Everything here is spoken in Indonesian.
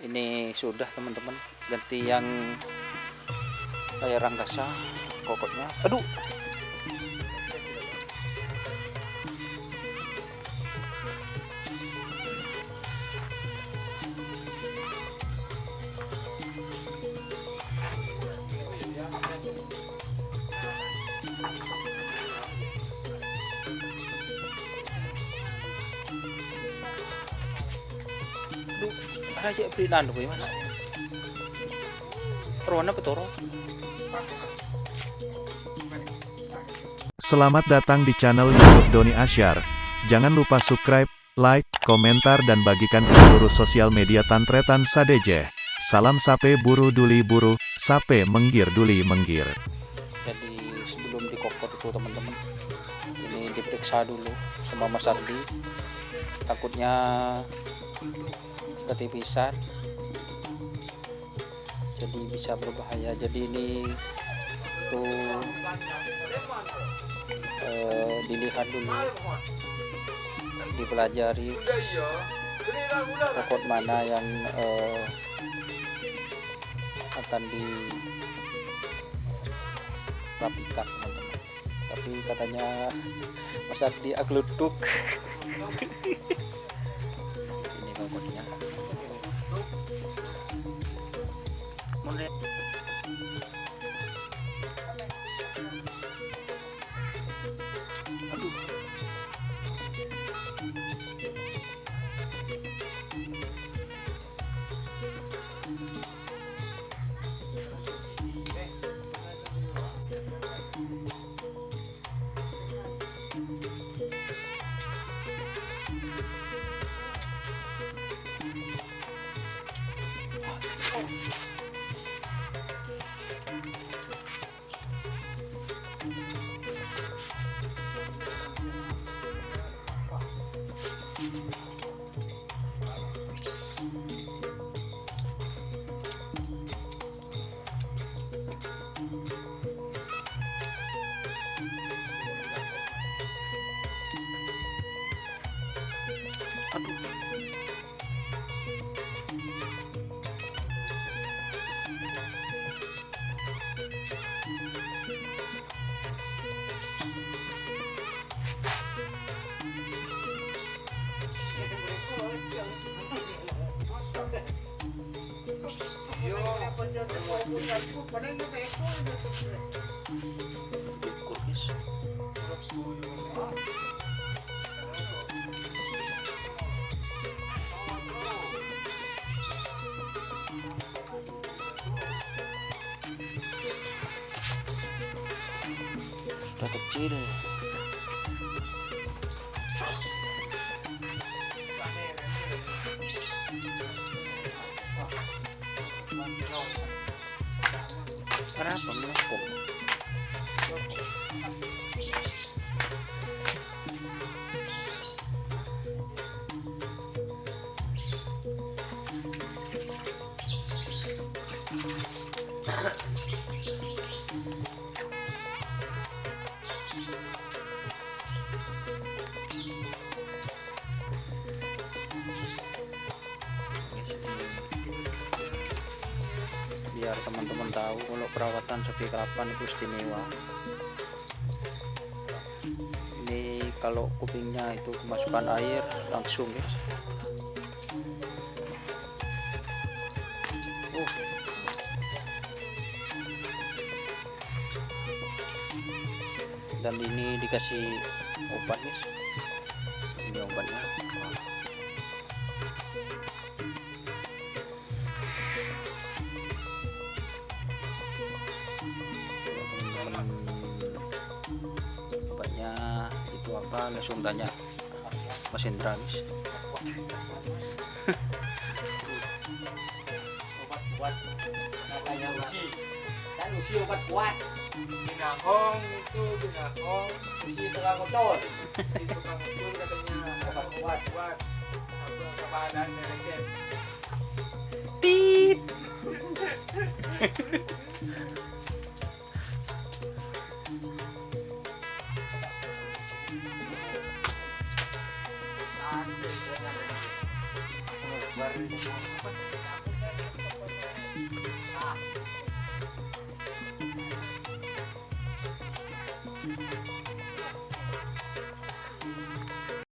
Ini sudah teman-teman, ganti yang layar angkasa kokotnya. Aduh, aja beri nandu ya mas. Perwana petoro. Selamat datang di channel YouTube Doni Asyar. Jangan lupa subscribe, like, komentar dan bagikan ke seluruh sosial media Tantretan Sadeje. Salam sape buru duli buru, sape menggir duli menggir. Jadi sebelum dikokot itu teman-teman, ini diperiksa dulu sama Mas Ardi. Takutnya ketipisan, jadi bisa berbahaya. Jadi ini tuh dilihat dulu, dipelajari kokot mana yang akan dirapikan teman-teman. Tapi katanya Mas Ardi aglutuk. Ini kokotnya. Aduh. Aduh. Sudah kecil. Kenapa melengkung? Biar teman-teman tahu kalau perawatan sapi kerapan itu istimewa. Ini kalau kupingnya itu kemasukan air langsung ya. Dan ini dikasih obat guys. Ini obatnya. Obatnya itu apa, langsung tanya Mas Indra guys. Obat kuat katanya usi kan, usi obat kuat. Binahong itu binahong usi tukang kotor, usi tukang kotor katanya obat kuat buat apa ke badan,